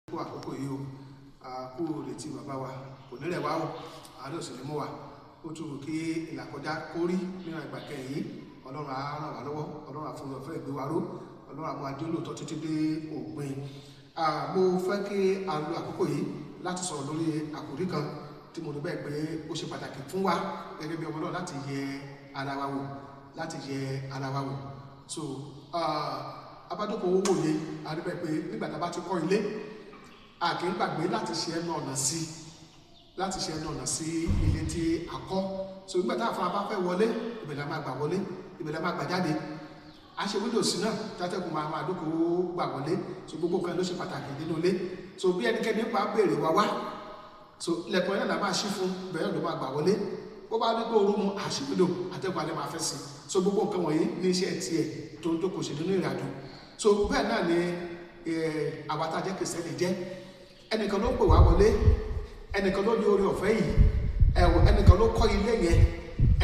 kó àkókò yìí o kó retí bàbá wa kò nílẹ̀ wá o àádọ́ òsì ní mú wa ó tún kí ìlàkọjá kórí nínú ìgbà kẹyìn ọlọ́run á ràn wá lọ́wọ́ ọlọ́run á fún ọ̀fẹ́ ìgbé wa ró ọlọ́run á mú adé olóòótọ́ títí dé òpin. Mo fẹ́ kí a lo àkókò yìí láti sọ̀rọ̀ lórí àkòrí kan tí mo rí bẹ́ẹ̀ pé ó ṣe pàtàkì fún wa gẹ́gẹ́ bí ọmọ náà láti yẹ ara wa wò so abádókò owó wòye a rí bẹ́ẹ̀ pé nígbà tá a bá ti kọ́ ilé a kì í gbàgbé láti ṣe ẹnu ọ̀nà sí ilé tí a kọ́ so nígbà tá a fún abá fẹ́ wọlé ibẹ̀ la máa gbà wọlé ibẹ̀ la máa gbà jáde a ṣe wíńdò sí náà tátẹ́kùn máa dókòó gbà wọlé so gbogbo nǹkan ló ṣe pàtàkì nínú ilé so bí ẹnikẹ́ni pa béèrè wá so ilẹ̀kùn ẹ̀rọ la máa ṣí fún bẹ́ẹ̀ ló máa gbà wọlé bó bá ní pé ooru mu àṣìwíńdò atẹ́kùn alẹ́ máa fẹ́ sí so gbogbo nǹkan wọ̀nyí ní iṣẹ́ tiẹ̀ tó ń dókòó ṣe nínú ìrìnàjò so bẹ́ẹ̀ náà ni àwa tá a jẹ́ kìrìsìtẹ́nì jẹ́ ẹnìkan ló pè wá wọlé ẹnìkan ló ní orí ọ̀fẹ́ yìí ẹnìkan ló kọ́ ilé yẹn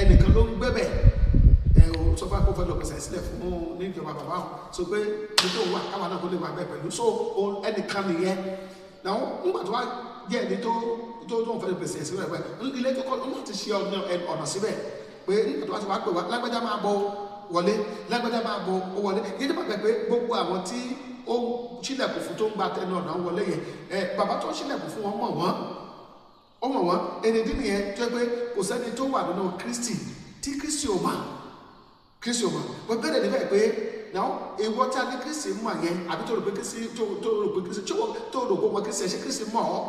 ẹnìkan ló ń gbébẹ̀ sọ fún akófẹ́ lọ pèsè sílẹ̀ fún ní ìjọba bàbá wọn so pé ní tó wà káwa náà kó lè wà bẹ́ẹ̀ pẹ̀lú so ẹnìkan nìyẹn náà nígbà tó wá jẹ́ ẹni tó ń fẹ́ pèsè sílẹ̀ pẹ̀ ilé tó kọ́ láti ṣe ọ̀nà síbẹ̀ pé nígbà tó wá ti wá pè wá lágbájá máa bọ̀ wọlé lágbájá máa bọ̀ ó wọlé yìí nípa pé gbogbo àwọn tí ó ṣílẹ̀kùn fún tó ń gba tẹnu ọ̀nà wọlé yẹn bàbá tó ṣílẹ̀kùn fún wọn mọ̀ wọ́n ẹnìdí nìyẹn tó yẹ pé kò sẹ́ni tó wà nínú Kristi tí Kristi ò mọ̀ wọ́n bẹ̀rẹ̀ níbẹ̀ pé náà ìwọ tí a ní Kristi mọ̀ yẹn àbí tó rò pé Kristi tó rò pé Kristi ẹ̀ ṣe Kristi mọ̀ ọ́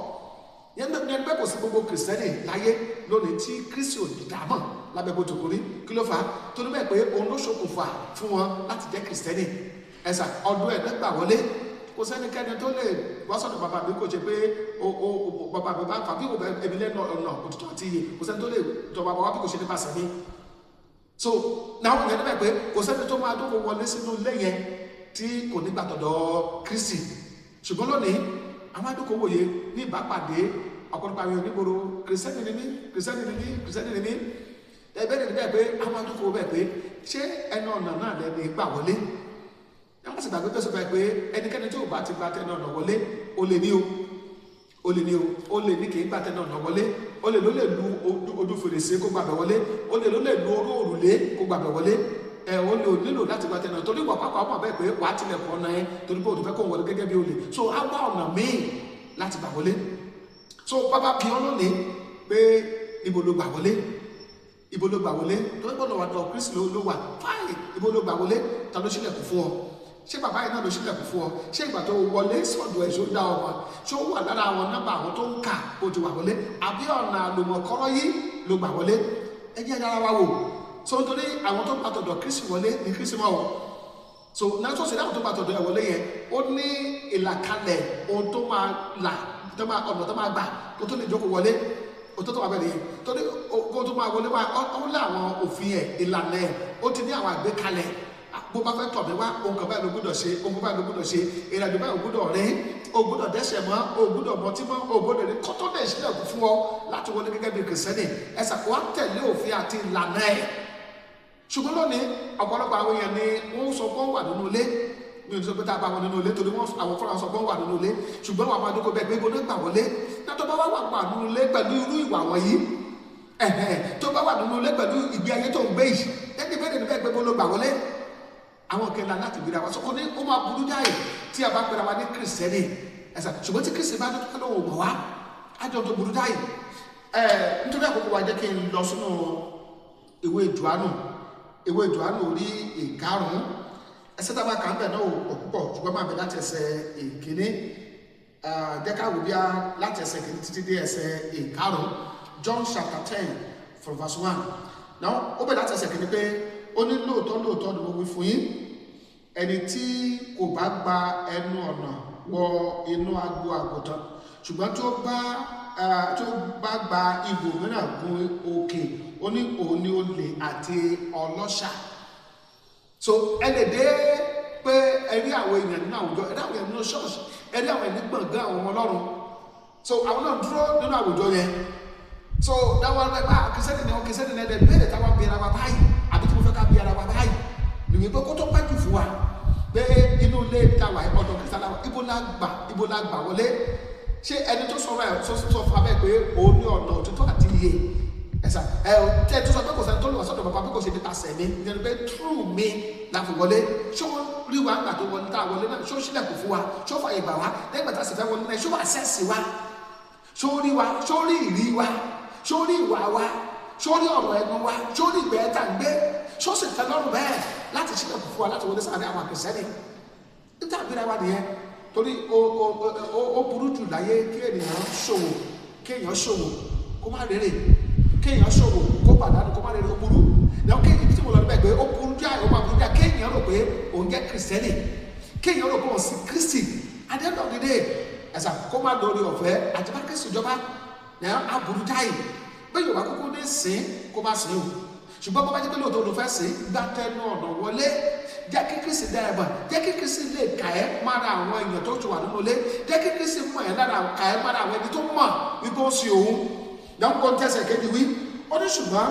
yẹn bẹ́ẹ̀ kò sí gbogbo kìrìsìtẹ́nì láyé lónìí tí Kristi ò dá mọ̀ lábẹ́ bó tó rí kí ló fà á tó ní bẹ́ẹ̀ pé òun ló ṣokùnfà fún wọn láti jẹ́ kìrìsìtẹ́nì ẹ̀sà ọdún ẹ̀ẹ́dẹ́gbà wọlé kò sẹ́nikẹ́ni tó lè wá sọ́dọ̀ bàbá mi kò ṣe pé bàbá mi bá ń fà bí wò bẹ́ẹ̀ ẹ̀mí lẹ́nu ọ̀nà òtítọ́ àti iye kò sẹ́ni tó lè tọ́ bàbá wa bí kò ṣe nípa sẹ́ni so náà yẹn níbẹ̀ pé kò sẹ́ni tó máa dókòó wọlé sínú ilé yẹn tí kò ní gbàtọ̀dọ̀ Kristi ṣùgbọ́n lónìí àwọn adókòwòye ní ìbápàdé ọ̀pọ̀lọpọ̀ àwọn onígboro kìrìsìtẹ́nì ni mí ẹgbẹ́ níbẹ̀ pé àwọn adókòwò bẹ̀ pé ṣé ẹnu ọ̀nà náà lẹ́ni gbà wọlé wọ́n sì gbàgbé tẹ̀sán pé ẹnikẹ́ni tí ò bá ti gba tẹnu ọ̀nà wọlé ó lè ní kì í gba tẹnu ọ̀nà wọlé ó lè ló lè lu ojú fèrèsé kó gbàgbẹ́ wọlé ó lè ló lè lu oró òrùlé kó gbàgbẹ́ wọlé ó lè nílò láti gba tẹnu ọ̀nà torí wọ́n pápá ọmọ bẹ́ẹ̀ pé wàá tilẹ̀kùn ọ̀nà yẹn torí pé òtún fẹ́ kó wọlé gẹ́gẹ́ bí olè so á wá ọ̀nà míì láti gbà wọlé so bàbá bí wọn lónìí pé ibo ló gbà wọlé torí gbọ́dọ̀ wà lọ Kristi ló wà fáì ibo ló gbà wọlé ta ló ṣílẹ̀kùn fún ọ ṣé bàbá yìí náà ló ṣílẹ̀kùn fún ọ ṣé ìgbà tó wọlé sọ̀dọ̀ ẹ̀ ṣó dá ọmọ ṣó wà lára àwọn nọ́mbà àwọn tó ń kà bó ti wà wọlé àbí ọ̀nà àlùmọ̀kọ́rọ́ yìí ló gbà wọlé ẹ jẹ́ dára wa wò so nítorí àwọn tó bá tọ̀dọ̀ Kristi wọlé ní Kristi mọ̀ wọ̀ so náà tó ṣe dáhùn tó bá tọ̀dọ̀ ẹ̀ wọlé yẹn ó ní ìlàkalẹ̀ ohun tó máa là ọ̀nà tó máa gbà tó tó lè jókòó wọlé òtó tó wà bẹ́ẹ̀ nìyẹn torí kó tó máa wọlé wá ó lé àwọn òfin ẹ̀ ìlànà ẹ̀ ó ti ní àwọn àgbékalẹ̀ bó bá fẹ́ tọ̀ mí wá ohun kan báyìí ló gbọ́dọ̀ ṣe ohun báyìí ló gbọ́dọ̀ ṣe ìrìnàjò báyìí ò gbọ́dọ̀ rí o gbọ́dọ̀ dẹ́ṣẹ̀ mọ́ o gbọ́dọ̀ mọtí mọ́ o gbọ́dọ̀ rí kọ́tọ́ dẹ̀ sílẹ̀ fún ọ láti wọlé gẹ́gẹ́ bí kìrìsìtẹ́nì ẹ̀sà kó wá tẹ̀lé òfin àti ìlànà ẹ̀ ṣùgbọ́n lónìí ọ̀pọ̀lọpọ̀ àwọn èèyàn ni wọ́n sọ pé wọ́n wà nínú ilé mi ò ní sọ pé tá a bá wọn nínú ilé torí àwọn fúnra sọ pé wọ́n wà nínú ilé ṣùgbọ́n àwọn adókò bẹ́ẹ̀ gbé gbóná gbà wọlé tó bá wà nínú ilé pẹ̀lú irú ìwà wọ̀nyí tó bá wà nínú ilé pẹ̀lú ìgbé ayé tó ń gbé yìí ẹni bẹ́ẹ̀ ni bẹ́ẹ̀ gbé gbóná gbà wọlé àwọn kẹlẹ láti gbéra wa sọ ó ní ó máa burú jáì tí a bá gbéra wa ní kìrìsìtẹ́nì ẹ̀sà ṣùgbọ́n tí kìrìsìtẹ́nì bá dúdú lọ́wọ́ mọ̀ wá á jọ tó burú jáì nítorí àkókò wa jẹ́ kí n lọ sínú ìwé Jòhánù orí ìkarùn-ún ẹsẹ̀ tá a bá kà ń bẹ̀ náà ò púpọ̀ ṣùgbọ́n máa bẹ̀ láti ẹsẹ̀ ìkíní jẹ́ ká wò bí a láti ẹsẹ̀ ìkíní títí dé ẹsẹ̀ ìkarùn-ún John chapter 10 from verse 1 náà ó bẹ̀ láti ẹsẹ̀ ìkíní pé ó ní lóòótọ́ ni mo wí fún yín ẹni tí kò bá gba ẹnu ọ̀nà wọ inú agbo àgùntàn ṣùgbọ́n tí ó bá gba ibò mìíràn gun òkè ó ní òun ni olè àti ọlọ́ṣà so ẹni dé pé ẹrí àwọn èèyàn nínú àwùjọ ẹrí àwọn èèyàn nínú ṣọ́ọ̀ṣì ẹrí àwọn èèyàn ní gbọ̀ngàn àwọn ọmọ Ọlọ́run so àwọn náà dúró nínú àwùjọ yẹn so dáwọn ẹgbẹ́ kìsẹ́nì ní ẹ̀dẹ̀ bẹ́ẹ̀ táwọn bí ara wa báyìí àbí tí mo fẹ́ ká bí ara wa báyìí nìyẹn pé kó tó pẹ́ jù fún wa pé inú ilé tàwa ọ̀dọ̀ Kristi aláwa ibo la gbà wọlé ṣé ẹni tó sọ̀rọ̀ ẹ̀ sọ fún abẹ́ pé òun ní ọ̀nà òtítọ́ àti iye ẹ̀sà tẹ́ tó sọ pé kò sẹ́ni tó lè wá sọ́dọ̀ bàbá pé kò ṣe nípa sẹ̀mí ìyẹn pé true mi la fi wọlé ṣó rí wa nígbà tó wọlé tá a wọlé náà ṣó sílẹ̀kùn fún wa ṣó fàyè gbà wá lẹ́gbẹ̀ẹ́ tá a sì fẹ́ wọlé náà ṣó wà sẹ́ẹ̀sì wa ṣó rí wa ṣó rí ìrí wa ṣó rí ìwà wa ṣó rí ọ̀rọ̀ ẹnu wa ṣó rí ìgbẹ́ tá a gbé ṣó sì tẹ́ lọ́rùn bẹ́ẹ̀ láti sílẹ̀kùn fún wa láti wọlé sáà ní àwọn àkẹsẹ́ni níta àbíra wa nìyẹn torí ó burú jù láyé kí ènìyàn ṣòwò kéèyàn ṣòwò kó má rere kéèyàn ṣòwò kó pàdánù kó má rere ó burú náà kéèyàn tí mo lọ níbẹ̀ pé ó burú jáì ó má burú jáì kéèyàn rò pé òun jẹ́ kìrìsìtẹ́nì kéèyàn rò pé òun sí Kristi at the end of the day ẹ̀sà kó má lórí ọ̀fẹ́ àti bá Kristi ìjọba náà á burú jáì bẹ́ẹ̀ Yorùbá kúkú ní sìn kó má sìn o ṣùgbọ́n bó bá jẹ́ pé lóòótọ́ ló fẹ́ sìn gbá tẹnu ọ̀nà wọlé jẹ́ kí Kristi dá ẹ mọ̀ jẹ́ kí Kristi lè kà ẹ́ mára àwọn èèyàn tó ti wà nínú ilé jẹ́ kí Kristi mọ̀ ẹ́ lára kà ẹ́ mára àwọn ẹni tó mọ̀ wípé ó sì òun dáńkọ́ tẹ̀sẹ̀ kejì wí ó ní ṣùgbọ́n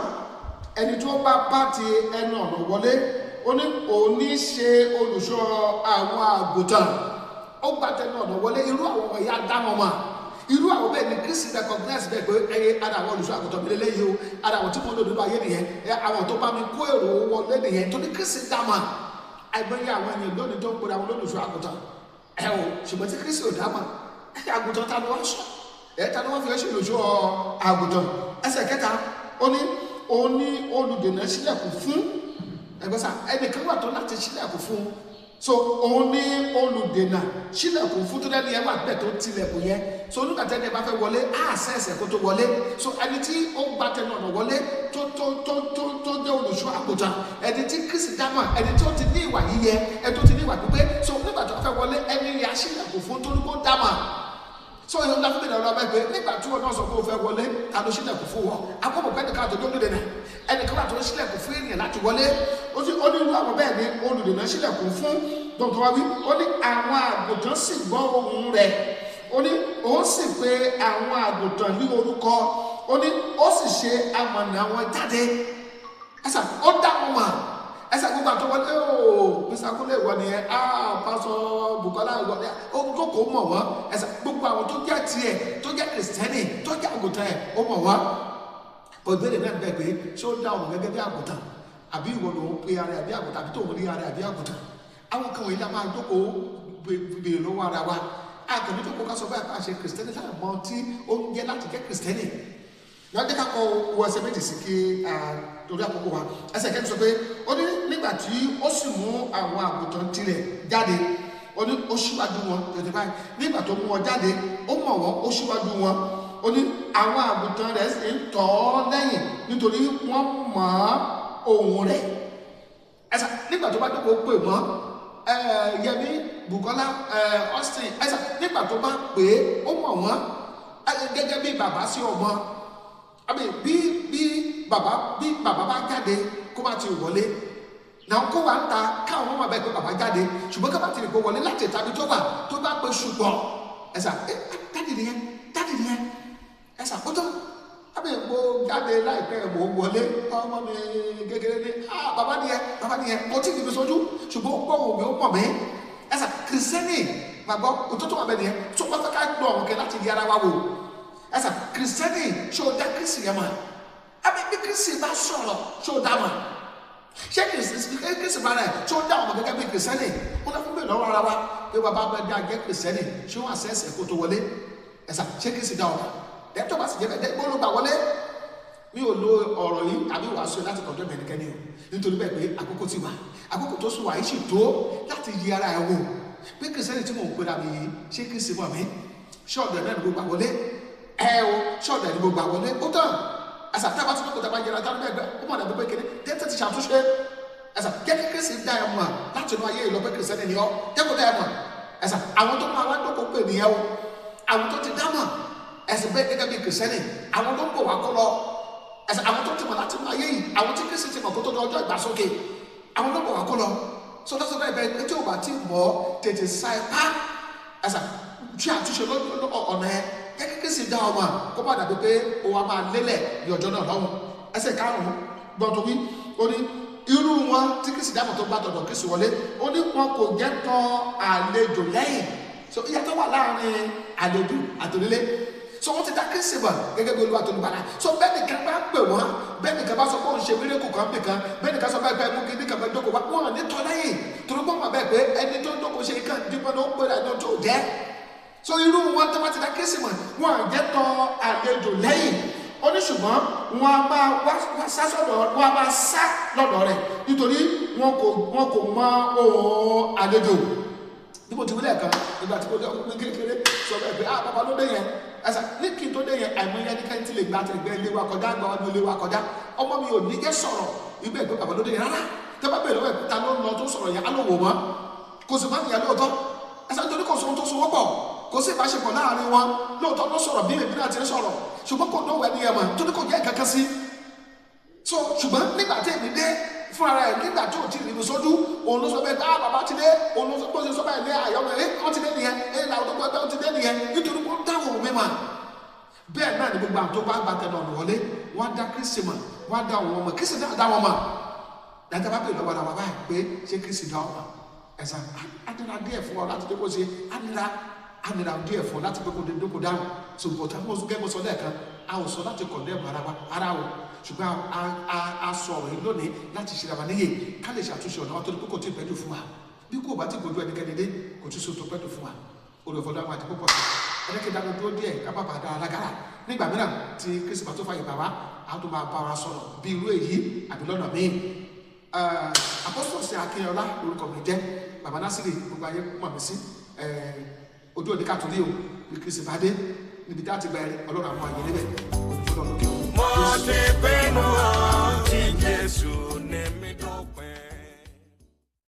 ẹni tó bá ti ẹnu ọ̀nà wọlé ó ní òní ṣe olùṣọ́ àwọn àgùntàn ó gbà tẹnu ọ̀nà wọlé irú àwọn ọmọ ìyá dá wọn mọ̀ irú àwọn bẹ́ẹ̀ ni Kristi recognize bẹ́ẹ̀ pé ẹyẹ ara àwọn olùṣọ́ àgùntàn mi lélẹ́yìí o ara àwọn tí mo lò nínú ayé nìyẹn àwọn tó bá mi kó èrò wọlé nìyẹn tó ní Kristi dá mọ̀ àìmọye àwọn èèyàn lónìí tó ń pèrè àwọn olùṣọ́ àgùntàn ṣùgbọ́n tí Kristi ò dá mọ̀ àgùntàn ta ni wọ́n sọ ta ni wọ́n fi ṣe olùṣọ́ àgùntàn ẹsẹ̀ kẹta ó ní olùdènà sílẹ̀kùn fún ẹgbẹ́sà ẹnìkan wà tó láti sílẹ̀kùn fún so òun ní olùdènà sílẹ̀kùn fún tó dẹ́ni ẹwà bẹ́ẹ̀ tó tilẹ̀kùn yẹn so nígbà tẹ́ni ẹ bá fẹ́ wọlé àṣẹ̀ṣẹ̀ kó tó wọlé so ẹni tí ó gba tẹnu ọ̀nà wọlé tó jẹ́ olùṣọ́ àgùntàn ẹni tí Kristi dámọ̀ ẹni tó ti ní ìwà yíyẹ ẹni tó ti ní ìwà pípé so nígbà tó fẹ́ wọlé ẹni yà sílẹ̀kùn fún tó ní kó dámọ̀ so ìhun láti bẹ̀rẹ̀ ọ̀rọ̀ abẹ́ pé nígbà tí wọn náà sọ pé o fẹ́ wọlé ta ló sílẹ̀kùn fún wọn akọ́bọ̀ pẹ́ nìkan àti olùdènà ẹnìkan àti sílẹ̀kùn fún ènìyàn láti wọlé ó ní irú àwọn bẹ́ẹ̀ ni olùdènà sílẹ̀kùn fún dọ̀tọ̀ wa wí ó ní àwọn àgùntàn sì gbọ́ ohùn rẹ̀ ó ní òun sì pè àwọn àgùntàn ní orúkọ ó ní ó sì ṣe amọ̀nà wọn jáde ẹ̀sà ó dá wọn mọ̀ ẹsẹ̀ gbogbo àtọwọlé ooo Mr. Kúnlé ìwọ nìyẹn Pásọ Bùkọ́lá ìwọ nìyẹn ó kò mọ̀ wọ́n ẹsẹ̀ gbogbo àwọn tó jẹ́ tiẹ̀ tó jẹ́ kìrìsìtẹ́nì tó jẹ́ àgùntàn ẹ̀ ó mọ̀ wọ́n ìbéèrè náà bẹ́ẹ̀ pé ṣé ó dá ọmọ gẹ́gẹ́ bí àgùntàn àbí ìwọ ló ń pe ara ẹ̀ bí àgùntàn àbí tóun rí ara ẹ̀ bí àgùntàn àwọn kan wọ̀nyí la máa jókòó béèrè lọ́wọ́ ara wa àkànní tó kó ká sọ báyìí ká ṣe kìrìsìtẹ́nì láì mọ tí ó ń jẹ́ láti jẹ́ kìrìsìtẹ́nì lọ́jọ́ ká kọ wọ ẹsẹ̀ méjì sí kí torí àkókò wa ẹsẹ̀ kẹ́ni sọ pé ó ní nígbà tí ó sì mú àwọn àgùntàn tirẹ̀ jáde ó ní ó ṣíwájú wọn tètè báyìí nígbà tó mú wọn jáde ó mọ̀ wọ́n ó ṣíwájú wọn ó ní àwọn àgùntàn rẹ̀ sì ń tọ̀ ọ́ lẹ́yìn nítorí wọ́n mọ̀ ohùn rẹ̀ ẹsẹ̀ nígbà tó bá dókòó pè wọ́n Yẹmí Bùkọ́lá Austin ẹsẹ̀ nígbà tó bá pè é ó mọ̀ wọ́n gẹ́gẹ́ bí bàbá sí ọmọ àbí bí bàbá bá jáde kó má ti wọlé náà kó wà ń ta káwọn ọmọ bẹ́ẹ̀ pé bàbá jáde ṣùgbọ́n ká bá ti lè kó wọlé láti ìtàbí tó wà tó bá pé ṣùgbọ́n ẹ̀sà dáàdì nìyẹn ẹ̀sà ó tó àbí mo jáde láìpẹ́ mo wọlé ọmọ mi kékeré ní bàbá nìyẹn mo ti dìbò sójú ṣùgbọ́n ó gbọ́ òmí ó pọ̀ mí ẹ̀sà kìrìsìtẹ́nì gbàgbọ́ òtótó wà bẹ́ẹ̀ nìyẹn tó bá fẹ́ ká gbọ́ ọ̀hún kẹ́ láti di ara wa wò ẹ̀sà kìrìsìtẹ́nì ṣé o dá kìrìsì yẹn mọ̀ àbí bí kìrìsì bá sọ̀rọ̀ ṣé o dá mọ̀ ṣé kìrìsì bá rẹ̀ ṣé o dá ọmọ gẹ́gẹ́ bí kìrìsìtẹ́nì ó lọ́ fún mi lọ́wọ́ ara wa pé bàbá bá dá jẹ́ kìrìsìtẹ́nì ṣé wọ́n àṣẹ́sẹ̀ kó tó wọlé ẹ̀sà ṣé kìrìsì dá ọmọ dẹ́tọ̀ bá sì jẹ́ bẹ́ẹ̀ gbọ́dọ̀ gbà wọlé mi ò lo ọ̀rọ̀ yìí tàbí wàásù láti kọjọ́ mẹ́nikẹ́ni o nítorí bẹ́ẹ̀ pé àkókò ti wà àkókò tó sùn wà yìí sì tó láti yí ara ẹ̀ wò pé kìrìsìtẹ́nì tí mò ń pera mi yìí ṣé kìrìsì mọ̀ mí ṣọ́ọ̀dọ̀ náà ni mo gbà wọlé ṣọ́ọ̀dọ̀ ni mo gbà wọlé ó tán ẹ̀sà tí a bá ti lóko tàbá jẹrà tánú bẹ́ẹ̀ ó mọ̀ dàbí pé kéde tẹ́tẹ́ ti ṣàtúnṣe ẹ̀sà jẹ́ kí kìrìsì dá ẹ̀ mọ̀ láti inú ayé ìlọ pé kìrìsìtẹ́nì ni ọ́ jẹ́ kó dá ẹ̀ mọ̀ ẹ̀sà àwọn tó máa wá dókòó pè nìyẹn o àwọn tó ti dá mọ̀ ẹ̀sìn bẹ́ẹ̀ gẹ́gẹ́ bí kìrìsìtẹ́nì àwọn tó ń bọ̀ wá kọ́ lọ ẹ̀sìn àwọn tó ti mọ̀ láti inú ayé yìí àwọn tí kìrìsì ti mọ̀ kó tó di ọjọ́ ìgbàsókè àwọn tó ń bọ̀ wá kọ́ lọ sọdọ́sọdọ́ ibẹ̀ tí o bá ti mọ̀ tètè sa ipá ẹ̀sìn tí àtúnṣe ọ̀nà ẹ̀ jẹ́ kí kìrìsì dá ọmọ kó má dàbí pé o wa máa lélẹ̀ ní ọjọ́ náà lọ́hùn ẹsẹ̀ karùn-ún gbọ́dọ̀ wí ó ní irú wọn tí Kristi dáàbò tó bá tọ̀dọ̀ Kristi wọlé ó ní wọn kò jẹ́ tọ̀ àlejò lẹ́yìn. So ìyàtọ̀ wà láàrin àlejò àtòlélé. So wọ́n ti dá Kristi mọ̀ gẹ́gẹ́ bí Olúwa tó ní bàlá. So bẹ́ẹ̀ nìkan bá pè wọ́n, bẹ́ẹ̀ nìkan bá sọ pé òun ṣe mírèkù kan bì kan, bẹ́ẹ̀ nìkan sọ bẹ́ẹ̀ mú kíní kan bẹ́ẹ̀ jókòó wá, wọ́n ní tọ́ lẹ́yìn. Torí pé wọ́n bẹ́ẹ̀ pé ẹni tó jókòó ṣe kàn dípọ́ ló ń pè rẹ̀ ní ọjọ́ òjẹ́. So irú wọn tó bá ti dá Kristi mọ̀, wọ́n à jẹ́ tọ̀ àlejò lẹ́yìn. Ó ní ṣùgbọ́n wọn a máa wá sá sọ́dọ̀, wọn a máa sá lọ́dọ̀ rẹ̀ nítorí wọn kò mọ ohun àlejò. Bí mo ti wílẹ̀ kan nígbà tí mo dé ọkùnrin kékeré sọ bẹ́ẹ̀ pé bàbá ló dé yẹn ẹ̀sà ní kí n tó dé yẹn àìmọye ẹnikẹ́ni tí lè gba àtẹ̀gbẹ́ ilé wa kọjá gba ọdún ilé wa kọjá ọmọ mi ò ní jẹ́ sọ̀rọ̀ ibẹ̀ pé bàbá ló dé yẹn rárá tẹ́ bá bẹ̀rẹ̀ lọ́wọ́ ta ló ń lọ tó sọ̀rọ̀ yẹn á ló wò wọ́n kò sì má nìyà lóòótọ́ ẹ̀sà nítorí kò sóhun tó so wọ́pọ̀ kò sí ìbáṣepọ̀ láàrin wọn lóòótọ́ ló sọ̀rọ̀ bí èmi náà ti ń sọ̀rọ̀ ṣùgbọ́n kò náwó ẹni yẹn mọ̀ tó ní kò jẹ́ kankan sí. So ṣùgbọ́n nígbà tí èmi dé fún ara ẹ̀ nígbà tí ò tí ì rí mi sójú òun ló sọ bẹ́ẹ̀ bàbá ti dé òun ló sọ pé ó ṣe sọ báyìí ní àyọ̀mọ̀ wọ́n ti dé nìyẹn làwọn tó gbọ́dọ̀ wọ́n ti dé nìyẹn nítorí wọ́n dáhùn mi mà. Bẹ́ẹ̀ náà ni gbogbo àwọn tó bá gba tẹnu ọ̀nà wọlé wọ́n á dá Kristi mọ̀ wọ́n á dá wọn mọ̀ Kristi dá wọn mọ̀ dáadáa bá bèèrè lọ́wọ́ ara wa báyìí pé ṣé Kristi dá wọn mọ̀ ẹ̀sán adira díẹ̀ fún ọ láti dé kó ṣe anira díẹ̀ fún ọ láti pé kó dé dókò dáhùn ṣùgbọ́n tí wọ́n gẹ́gẹ́ sọ lẹ́ẹ̀kan a ò sọ láti kọ̀ndẹ́mù ara wa ṣùgbọ́n a sọ ọ̀rọ̀ yìí lónìí láti ṣe àwa níyè ká lè ṣàtúnṣe ọ̀nà wa tó ní pé kò tí ì pẹ́jù fún wa bí kò bá ti gbójú ẹnikẹ́ni dé kò tí ì sọ tó pẹ́jù fún wa olùfọdù àwọn àti púpọ̀ ẹlẹ́kẹ̀ dáná dúró díẹ̀ ká bàbá dára lágara nígbà mìíràn tí Kristi bá tó fàyè bàbá a tó máa bá wa sọ̀rọ̀ bí irú èyí àbí lọ́nà míì apostol sí Akínyọlá lórúkọ mi jẹ́ bàbá Násírì gbogbo ayé mọ̀ mí sí ojú òní kàtúndì o bí Kristi bá dé níbi tí a ti gba Ọlọ́run àwọn àyè níbẹ̀ olùfọdù ọlọ́kẹ́ mo ti pinnu ti Jésù ní mi.